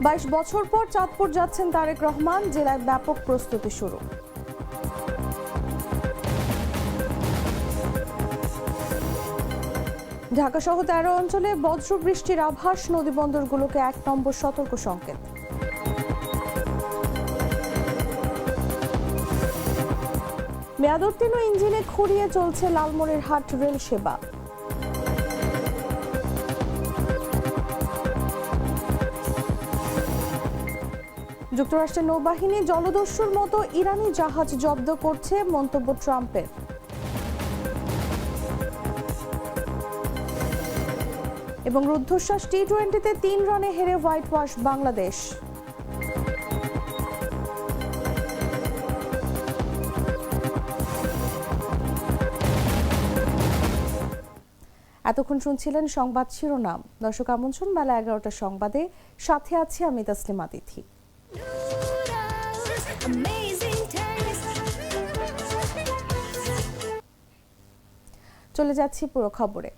22 বছর পর চাঁদপুর যাচ্ছেন তারেক রহমান, জেলায় ব্যাপক প্রস্তুতি শুরু। ঢাকা সহ 13 অঞ্চলে বজ্র বৃষ্টির আভাস, নদীবন্দরগুলোকে 1 নম্বর সতর্ক সংকেত। মেয়াদোত্তীর্ণ ইঞ্জিনে খুঁড়িয়ে চলছে লালমনিরহাট রেল সেবা। যুক্তরাষ্ট্রের নৌবাহিনী জলদস্যুর মতো ইরানি জাহাজ জব্দ করছে, মন্তব্য ট্রাম্পের। এবং রুদ্ধশ্বাস টি-20তে 3 রানে হেরে হোয়াইট ওয়াশ বাংলাদেশ। এতক্ষণ শুনছিলেন সংবাদ শিরোনাম। দর্শক আমন্ত্রণ বেলা 11টার সংবাদে, সাথে আছি আমি তাসলিমা তিথি। চলে যাচ্ছি পুরো খবরে।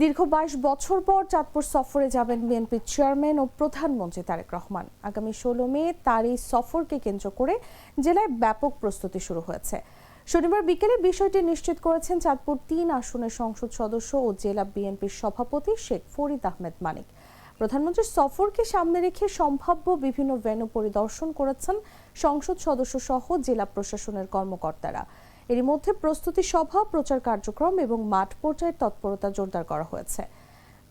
দীর্ঘ 22 বছর পর চাঁদপুর সফরে যাবেন বিএনপির চেয়ারম্যান ও প্রধানমন্ত্রী তারেক রহমান। আগামী 16 মে তার এই সফরকে কেন্দ্র করে জেলায় ব্যাপক প্রস্তুতি শুরু হয়েছে। শনিবার বিকেলে বিষয়টি নিশ্চিত করেছেন চাঁদপুর 3 আসনের সংসদ সদস্য ও জেলা বিএনপির সভাপতি শেখ ফরিদ আহমেদ মানিক। প্রধানমন্ত্রীর সফরকে সামনে রেখে সম্ভাব্য বিভিন্ন ভেন্যু পরিদর্শন করেছেন সংসদ সদস্য সহ জেলা প্রশাসনের কর্মকর্তারা। এর মধ্যে প্রস্তুতি সভা, প্রচার কার্যক্রম এবং মাঠ পর্যায়ের তৎপরতা জোরদার করা হয়েছে।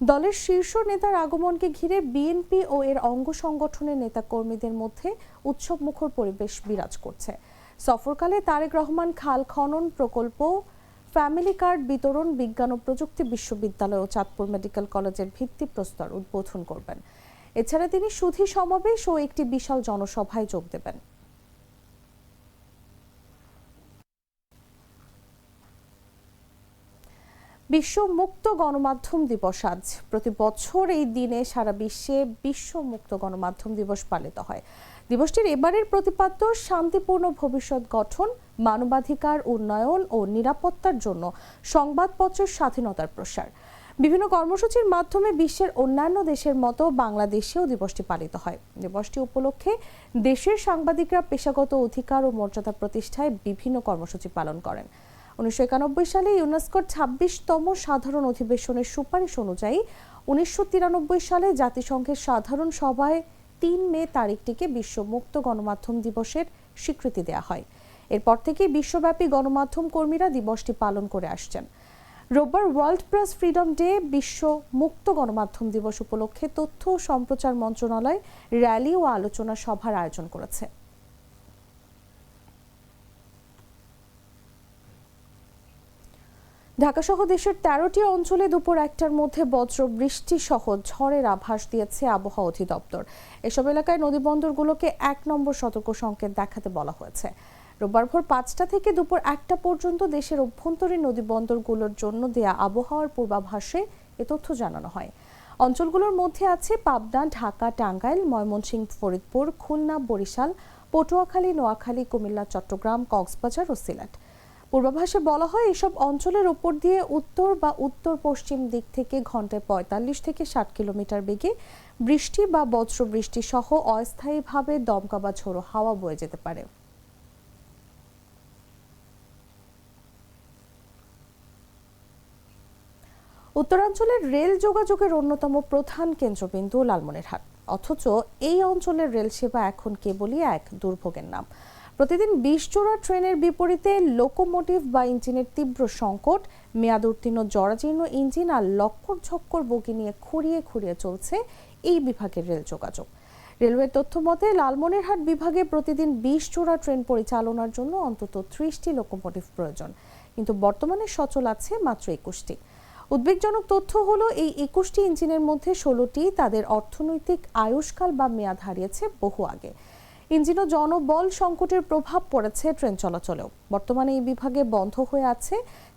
দলের শীর্ষ নেতার আগমনকে ঘিরে বিএনপি ও এর অঙ্গ সংগঠনের নেতাকর্মীদের মধ্যে উৎসবমুখর পরিবেশ বিরাজ করছে। সফরকালে তারেক রহমান খাল খনন প্রকল্প, ফ্যামিলি কার্ড বিতরণ, বিজ্ঞান ও প্রযুক্তি বিশ্ববিদ্যালয় ও চাঁদপুর মেডিকেল কলেজের ভিত্তিপ্রস্তর উদ্বোধন করবেন। এছাড়া তিনি সুধী সমাবেশ ও একটি বিশাল জনসভায় যোগ দেবেন। বিশ্ব মুক্ত গণমাধ্যম দিবস আজ। প্রতি বছর এই দিনে সারা বিশ্বে বিশ্ব মুক্ত গণমাধ্যম দিবস পালিত হয়। দিবসটির এবারের প্রতিপাদ্য শান্তিপূর্ণ ভবিষ্যৎ গঠন, মানবাধিকার উন্নয়ন ও নিরাপত্তার জন্য সংবাদপত্রের স্বাধীনতার প্রসার। বিভিন্ন কর্মসূচির মাধ্যমে বিশ্বের অন্যান্য দেশের মতো বাংলাদেশেও দিবসটি পালিত হয়। দিবসটি উপলক্ষে দেশের সাংবাদিকরা পেশাগত অধিকার ও মর্যাদা প্রতিষ্ঠায় বিভিন্ন কর্মসূচি পালন করেন। 1991 সালে ইউনেস্কোর 26তম সাধারণ অধিবেশনের সুপারিশ অনুযায়ী 1993 সালে জাতিসংঘের সাধারণ সভায় 3 মে তারিখটিকে বিশ্ব মুক্ত গণমাধ্যম দিবসের স্বীকৃতি দেওয়া হয়। এরপর থেকে বিশ্বব্যাপী গণমাধ্যম কর্মীরা দিবসটি পালন করে আসছেন। রোববার ওয়ার্ল্ড প্রেস ফ্রিডম ডে, বিশ্ব মুক্ত গণমাধ্যম দিবস উপলক্ষে তথ্য ও সম্প্রচার মন্ত্রণালয় র্যালি ও আলোচনা সভার আয়োজন করেছে। ঢাকা সহ দেশের 13টি অঞ্চলে দুপুর 1টার মধ্যে বজ্র বৃষ্টি সহ ঝড়ের আভাস দিয়েছে আবহাওয়া অধিদপ্তর। এসব এলাকায় নদীবন্দরগুলোকে 1 নম্বর সতর্ক সংকেত দেখাতে বলা হয়েছে। রোববার ভোর 5টা থেকে দুপুর 1টা পর্যন্ত দেশের অভ্যন্তরীণ নদীবন্দরগুলোর জন্য দেয়া আবহাওয়ার পূর্বাভাসে এ তথ্য জানানো হয়। অঞ্চলগুলোর মধ্যে আছে পাবনা, ঢাকা, টাঙ্গাইল, ময়মনসিংহ, ফরিদপুর, খুলনা, বরিশাল, পটুয়াখালী, নোয়াখালী, কুমিল্লা, চট্টগ্রাম, কক্সবাজার ও সিলেট। পূর্বাভাসে বলা হয়, এসব অঞ্চলের উপর দিয়ে উত্তর বা উত্তর পশ্চিম দিক থেকে ঘন্টায় 45 থেকে 60 কিলোমিটার বেগে বৃষ্টি বা বজ্র বৃষ্টি সহ অস্থায়ীভাবে দমকা বা ঝোড়ো হাওয়া বয়ে যেতে পারে। উত্তরাঞ্চলের রেল যোগাযোগের অন্যতম প্রধান কেন্দ্রবিন্দু লালমনিরহাট, অথচ এই অঞ্চলের রেল সেবা এখন কেবলই এক দুর্ভোগের নাম। প্রতিদিন 20 জোড়া ট্রেনের বিপরীতে লোকোমোটিভ বা ইঞ্জিনের তীব্র সংকট, মেয়াদ উত্তীর্ণ জরাজীর্ণ ইঞ্জিন আর লক্কর ঝক্কর বগি নিয়ে খুঁড়িয়ে খুঁড়িয়ে চলছে এই বিভাগের রেল যোগাযোগ। রেলওয়ের তথ্য মতে লালমনিরহাট বিভাগে প্রতিদিন 20 জোড়া ট্রেন পরিচালনার জন্য অন্তত 30টি লোকোমোটিভ প্রয়োজন, কিন্তু বর্তমানে সচল আছে মাত্র 21টি। উদ্বেগজনক তথ্য হলো, এই 21টি ইঞ্জিনের মধ্যে 16টি তাদের অর্থনৈতিক আয়ুষ্কাল বা মেয়াদ হারিয়েছে বহু আগে। ইঞ্জিন ও জনবল সংকটের প্রভাব পড়েছে ট্রেন চলাচলেও। বর্তমানে এই বিভাগে বন্ধ হয়ে আছে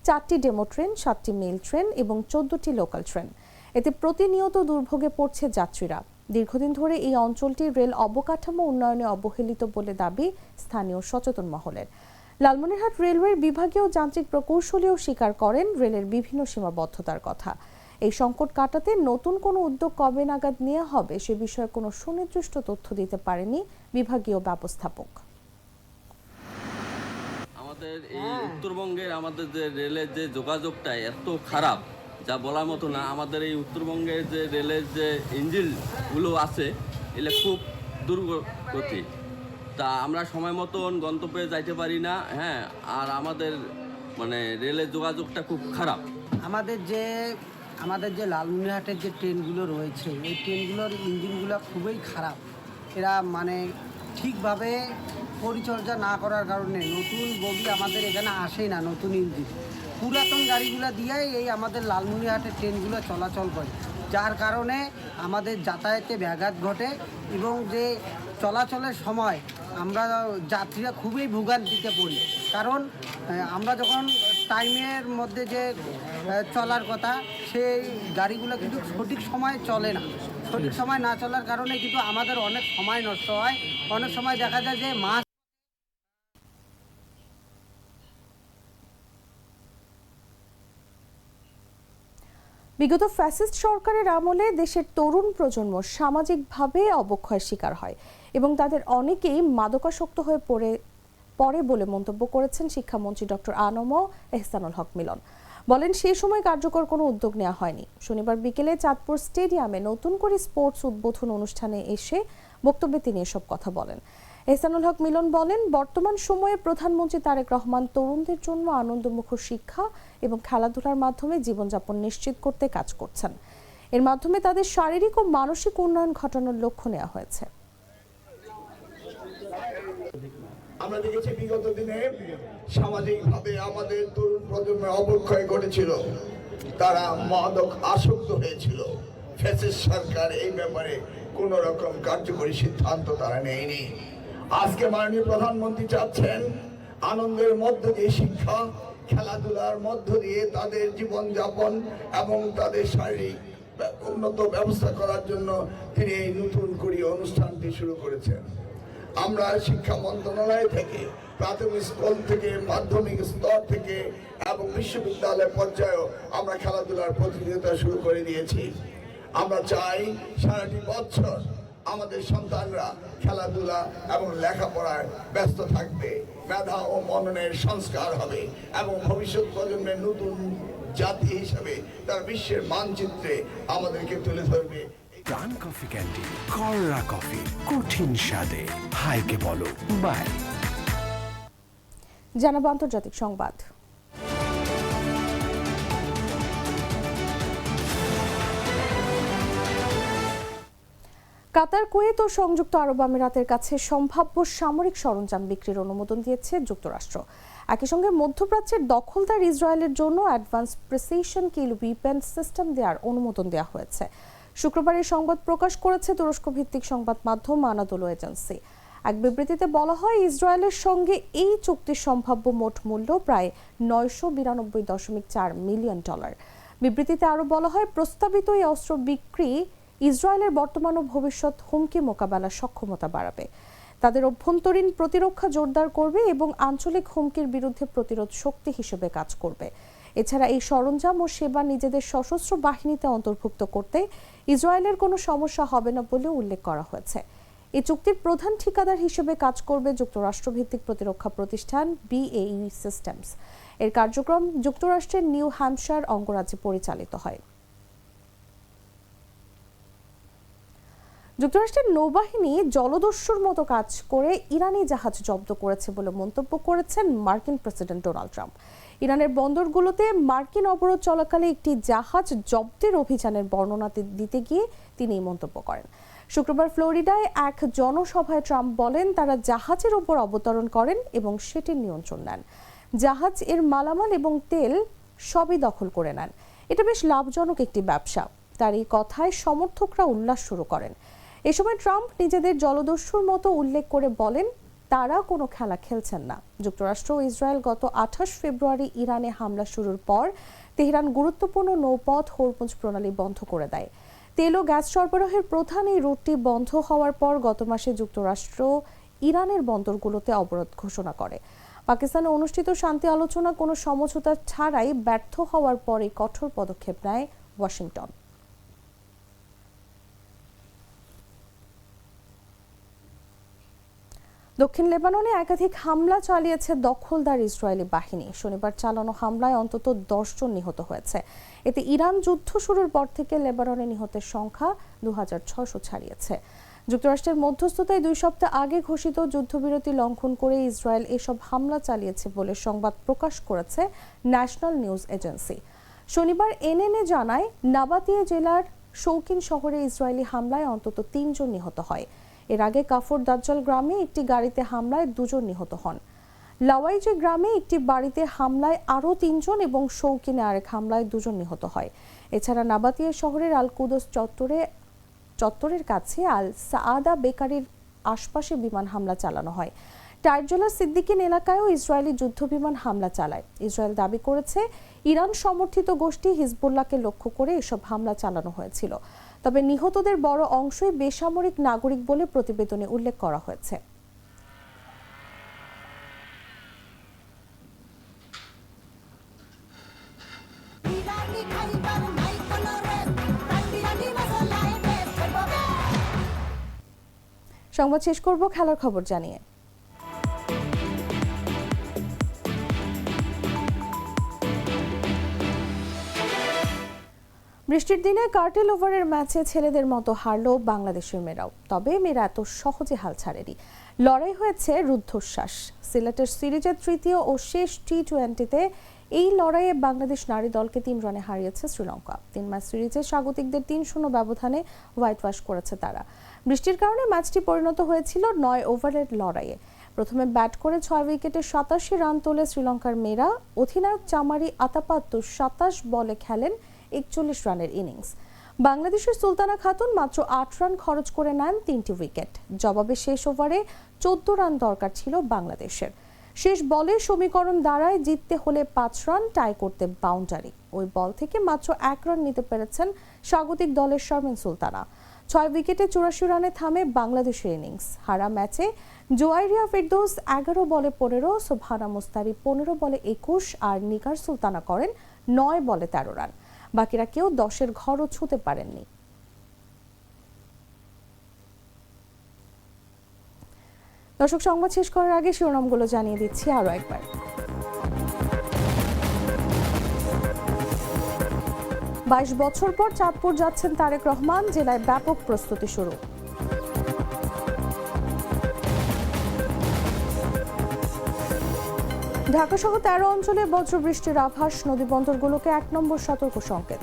4টি ডেমো ট্রেন, 7টি মেল ট্রেন এবং 14টি লোকাল ট্রেন। এতে প্রতিনিয়ত দুর্ভোগে পড়ছে যাত্রীরা। দীর্ঘদিন ধরে এই অঞ্চলটি রেল অবকাঠামো উন্নয়নে অবহেলিত বলে দাবি স্থানীয় সচেতন মহলের। লালমনিরহাট রেলওয়ের বিভাগীয় যান্ত্রিক প্রকৌশলীও স্বীকার করেন রেলের বিভিন্ন সীমাবদ্ধতার কথা। এই সংকট কাটাতে নতুন কোনো উদ্যোগ কবে নাগাদ নেওয়া হবে সে বিষয়ে কোনো সুনির্দিষ্ট তথ্য দিতে পারেনি বিভাগীয় ব্যবস্থাপক। আমাদের এই উত্তরবঙ্গের আমাদের যে রেলের যে যোগাযোগটা এত খারাপ যা বলার মতো না। আমাদের এই উত্তরবঙ্গের যে রেলের যে ইঞ্জিনগুলো আছে এগুলো খুব দুর্গতি, তা আমরা সময় মতন গন্তব্যে যাইতে পারি না। হ্যাঁ, আর আমাদের মানে রেলের যোগাযোগটা খুব খারাপ। আমাদের যে লালমনিরহাটের যে ট্রেনগুলো রয়েছে এই ট্রেনগুলোর ইঞ্জিনগুলো খুবই খারাপ। এরা মানে ঠিকভাবে পরিচর্যা না করার কারণে নতুন বগি আমাদের এখানে আসেই না, নতুন ইঞ্জিন পুরাতন গাড়িগুলো দিয়েই এই আমাদের লালমনিরহাটের ট্রেনগুলো চলাচল করে, যার কারণে আমাদের যাতায়াতে ব্যাঘাত ঘটে এবং যে চলাচলের সময় আমরা যাত্রীরা খুবই ভোগান্তিতে পড়ি। কারণ আমরা যখন টাইমের মধ্যে যে চলার কথা সেই গাড়িগুলো কিন্তু সঠিক সময়ে চলে না। সঠিক সময় না চলার কারণে কিন্তু আমাদের অনেক সময় নষ্ট হয়। অনেক সময় দেখা যায় যে মাস বিগত ফ্যাসিস্ট সরকারের আমলে দেশের তরুণ প্রজন্ম সামাজিকভাবে অবক্ষয়ের শিকার হয় এবং তাদের অনেকেই মাদকাসক্ত হয়ে পড়ে বলে মন্তব্য করেছেন শিক্ষামন্ত্রী ডক্টর আনম এহসানুল হক মিলন। বলেন সেই সময় কার্যকর কোনো উদ্যোগ নেওয়া হয়নি। শনিবার বিকেলে চাঁদপুর স্টেডিয়ামে নতুন করে স্পোর্টস উদ্বোধন অনুষ্ঠানে এসে বক্তব্যে তিনি এসব কথা বলেন। এহসানুল হক মিলন বলেন, বর্তমান সময়ে প্রধানমন্ত্রী তারেক রহমান তরুণদের জন্য আনন্দমুখর শিক্ষা এবং খেলাধুলার মাধ্যমে জীবনযাপন নিশ্চিত করতে কাজ করছেন। এর মাধ্যমে তাদের শারীরিক ও মানসিক উন্নয়ন ঘটানোর লক্ষ্য নেওয়া হয়েছে। আমরা দেখেছি বিগত দিনে সামাজিকভাবে আমাদের তরুণ প্রজন্মের অবক্ষয় ঘটেছিল, তারা মাদক আসক্ত হয়েছিল। ফ্যাসিস্ট সরকার এই ব্যাপারে কোন রকম কার্যকরী সিদ্ধান্ত তারা নেয়নি। আজকে মাননীয় প্রধানমন্ত্রী চাচ্ছেন আনন্দের মধ্য দিয়ে শিক্ষা, খেলাধুলার মধ্য দিয়ে তাদের জীবনযাপন এবং তাদের শারীরিক উন্নত ব্যবস্থা করার জন্য তিনি এই নতুন করে অনুষ্ঠানটি শুরু করেছেন। আমরা শিক্ষা মন্ত্রণালয় থেকে প্রাথমিক স্কুল থেকে মাধ্যমিক স্তর থেকে এবং বিশ্ববিদ্যালয় পর্যায়েও আমরা খেলাধুলার প্রতিযোগিতা শুরু করে দিয়েছি। আমরা চাই সারাটি বছর আমাদের সন্তানরা খেলাধুলা এবং লেখাপড়ায় ব্যস্ত থাকবে, মেধা ও মননের সংস্কার হবে এবং ভবিষ্যৎ প্রজন্মের নতুন জাতি হিসেবে তার বিশ্বের মানচিত্রে আমাদেরকে তুলে ধরবে। প্রাণ কফি ক্যান্টিন, কররা কফি, কঠিন স্বাদে হাইকে বলো বাই। জানাবো আন্তর্জাতিক সংবাদ। কাতার, কুয়েত ও সংযুক্ত আরব আমিরাতের কাছে সম্ভাব্য সামরিক সরঞ্জাম বিক্রির অনুমোদন দিয়েছে যুক্তরাষ্ট্র। একই সঙ্গে মধ্যপ্রাচ্যের দখলদার ইসরায়েলের জন্য অ্যাডভান্স প্রিসিশন কিল ওয়েপন সিস্টেম দেওয়ার অনুমোদন দেওয়া হয়েছে। শুক্রবার এই সংবাদ প্রকাশ করেছে তুরস্ক ভিত্তিক সংবাদ মাধ্যম আনাদোলু এজেন্সি। এক বিবৃতিতে বলা হয়, ইসরায়েলের সঙ্গে এই চুক্তির সম্ভাব্য মোট মূল্য প্রায় $992.4 মিলিয়ন। বিবৃতিতে আরও বলা হয়, প্রস্তাবিত এই অস্ত্র বিক্রি ইসরায়েলের বর্তমান ও ভবিষ্যৎ হুমকি মোকাবেলার সক্ষমতা বাড়াবে, তাদের অভ্যন্তরীণ প্রতিরক্ষা জোরদার করবে এবং আঞ্চলিক হুমকির বিরুদ্ধে প্রতিরোধ শক্তি হিসেবে কাজ করবে। এছাড়া এই সরঞ্জাম ও সেবা নিজেদের সশস্ত্র বাহিনীতে অন্তর্ভুক্ত করতে ইসরায়েলের কোনো সমস্যা হবে না বলে উল্লেখ করা হয়েছে। এই চুক্তির প্রধান ঠিকাদার হিসেবে কাজ করবে যুক্তরাষ্ট্রভিত্তিক প্রতিরক্ষা প্রতিষ্ঠান BAE সিস্টেমস। এর কার্যক্রম যুক্তরাষ্ট্রের নিউ হ্যাম্পশায়ার অঙ্গরাজ্যে পরিচালিত হয়। যুক্তরাষ্ট্রের নৌবাহিনী জলদস্যুর মতো কাজ করে ইরানি জাহাজ জব্দ করেছে বলে মন্তব্য করেছেন মার্কিন প্রেসিডেন্ট ডোনাল্ড ট্রাম্প। ইরানের বন্দরগুলোতে মার্কিন অবরোধ চলাকালে একটি জাহাজ জব্দের অভিযানের বর্ণনা দিতে গিয়ে তিনি এই মন্তব্য করেন। শুক্রবার ফ্লোরিডায় এক জনসভায় ট্রাম্প বলেন, তারা জাহাজের ওপর অবতরণ করেন এবং সেটির নিয়ন্ত্রণ নেন। জাহাজ, এর মালামাল এবং তেল সবই দখল করে নেন। এটা বেশ লাভজনক একটি ব্যবসা। তার এই কথায় সমর্থকরা উল্লাস শুরু করেন। এ সময় ট্রাম্প নিজেদের জলদস্যুর মতো উল্লেখ করে বলেন, তারা কোনো খেলা খেলছেন না। যুক্তরাষ্ট্র ও ইসরায়েল গত 28 ফেব্রুয়ারি ইরানে হামলা শুরুর পর তেহরান গুরুত্বপূর্ণ নৌপথ হরমুজ প্রণালী বন্ধ করে দেয়। তেল ও গ্যাস সরবরাহের প্রধান এই রুটটি বন্ধ হওয়ার পর গত মাসে যুক্তরাষ্ট্র ইরানের বন্দরগুলোতে অবরোধ ঘোষণা করে। পাকিস্তানে অনুষ্ঠিত শান্তি আলোচনা কোনো সমঝোতা ছাড়াই ব্যর্থ হওয়ার পরে কঠোর পদক্ষেপ নেয় ওয়াশিংটন। দক্ষিণ লেবাননে একাধিক হামলা চালিয়েছে দখলদার ইসরায়েলি বাহিনী। শনিবার চালানো হামলায় অন্তত 10 জন নিহত হয়েছে। এতে ইরান যুদ্ধ শুরুর পর থেকে লেবাননে নিহতের সংখ্যা 2600 ছাড়িয়েছে। যুক্তরাষ্ট্রের মধ্যস্থতায় 2 সপ্তাহ আগে ঘোষিত যুদ্ধবিরতি লঙ্ঘন করে ইসরায়েল এসব হামলা চালিয়েছে বলে সংবাদ প্রকাশ করেছে ন্যাশনাল নিউজ এজেন্সি। শনিবার এনএনএ জানায়, নাবাতিয়া জেলার শৌকিন শহরে ইসরায়েলি হামলায় অন্তত 3 জন নিহত হয়। এর আগে কাফর দাজ্জাল গ্রামে একটি গাড়িতে হামলায় 2 জন নিহত হন। লাওয়াইজে গ্রামে একটি বাড়িতে হামলায় আরও 3 জন এবং শৌকিনে আরেক হামলায় 2 জন নিহত হয়। এছাড়া নাবাতিয়া শহরের আল কুদস চত্বরের কাছে আল সাআদা বেকারির আশপাশে বিমান হামলা চালানো হয়। টাইরজোলা সিদ্দিকিন এলাকায়ও ইসরায়েলি যুদ্ধবিমান হামলা চালায়। ইসরায়েল দাবি করেছে, ইরান সমর্থিত গোষ্ঠী হিজবুল্লাহকে লক্ষ্য করে এসব হামলা চালানো হয়েছিল। তবে নিহতদের বড় অংশই বেসামরিক নাগরিক বলে প্রতিবেদনে উল্লেখ করা হয়েছে। সংবাদ শেষ করব খেলার খবর জানিয়ে। বৃষ্টির দিনে কার্টেল ওভারের ম্যাচে ছেলেদের মতো হারল বাংলাদেশের মেয়েরাও। তবে মেয়েরা এত সহজে হাল ছাড়েনি। লড়াই হয়েছে রুদ্ধশ্বাস। সিলেটের সিরিজের তৃতীয় ও শেষ টি-20-তে এই লড়াইয়ে বাংলাদেশ নারী দলকে 3 রানে হারিয়েছে শ্রীলঙ্কা। 3 ম্যাচ সিরিজে স্বাগতিকদের 3-0 ব্যবধানে হোয়াইট ওয়াশ করেছে তারা। বৃষ্টির কারণে ম্যাচটি পরিণত হয়েছিল 9 ওভারের লড়াইয়ে। প্রথমে ব্যাট করে 6 উইকেটে 87 রান তোলে শ্রীলঙ্কার মেয়েরা। অধিনায়ক চামারি আতাপাত্তু 27 বলে খেলেন 41 রানের ইনিংস। বাংলাদেশের সুলতানা খাতুন মাত্র 8 রান খরচ করে নেন 3টি উইকেট। জবাবে শেষ ওভারে 14 রান দরকার ছিল বাংলাদেশের। শেষ বলে সমীকরণ দাঁড়ায় জিততে হলে 5 রান, টাই করতে বাউন্ডারি। ওই বল থেকে মাত্র 1 রান নিতে পেরেছেন স্বাগতিক দলের শারমিন সুলতানা। 6 উইকেটে 84 রানে থামে বাংলাদেশের ইনিংস। হারা ম্যাচে জোয়াইরিয়া ফেরদৌস 11 বলে 15, সোবহানা মুস্তারি 15 বলে 21 আর নিগার সুলতানা করেন 9 বলে 13 রান। বাকিরা কেউ 10-এর ঘরও ছুঁতে পারেননি। দর্শক, সংবাদ শেষ করার আগে শিরোনামগুলো জানিয়ে দিচ্ছি আরো একবার। 22 বছর পর চাঁদপুর যাচ্ছেন তারেক রহমান। জেলায় ব্যাপক প্রস্তুতি শুরু। ঢাকা সহ 13 অঞ্চলে বজ্রবৃষ্টির আভাস। নদী বন্দরগুলোকে 1 নম্বর সতর্ক সংকেত।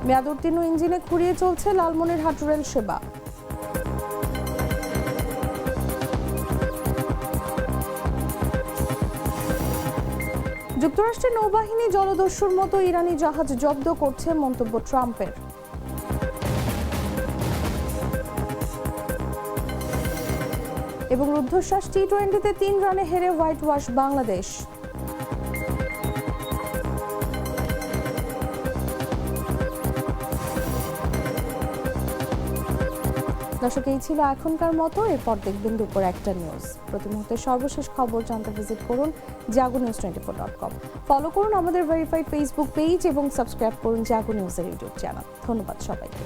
মেয়াদোত্তীর্ণ ইঞ্জিনে খুঁড়িয়ে চলছে লালমনিরহাট রেল সেবা। যুক্তরাষ্ট্রের নৌবাহিনী জলদস্যুর মতো ইরানি জাহাজ জব্দ করছে, মন্তব্য ট্রাম্পের। এবং রুদ্ধশ্বাস টি-20-তে 3 রানে হেরে হোয়াইট ওয়াশ বাংলাদেশ। দর্শক, এই ছিল এখনকার মতো। এরপর দেখবেন দুপুর 1টা নিউজ। প্রতি মুহূর্তে সর্বশেষ খবর জানতে ভিজিট করুন jagonews24.com। ফলো করুন আমাদের ভেরিফাইড ফেসবুক পেজ এবং সাবস্ক্রাইব করুন জাগো নিউজের ইউটিউব চ্যানেল। ধন্যবাদ সবাইকে।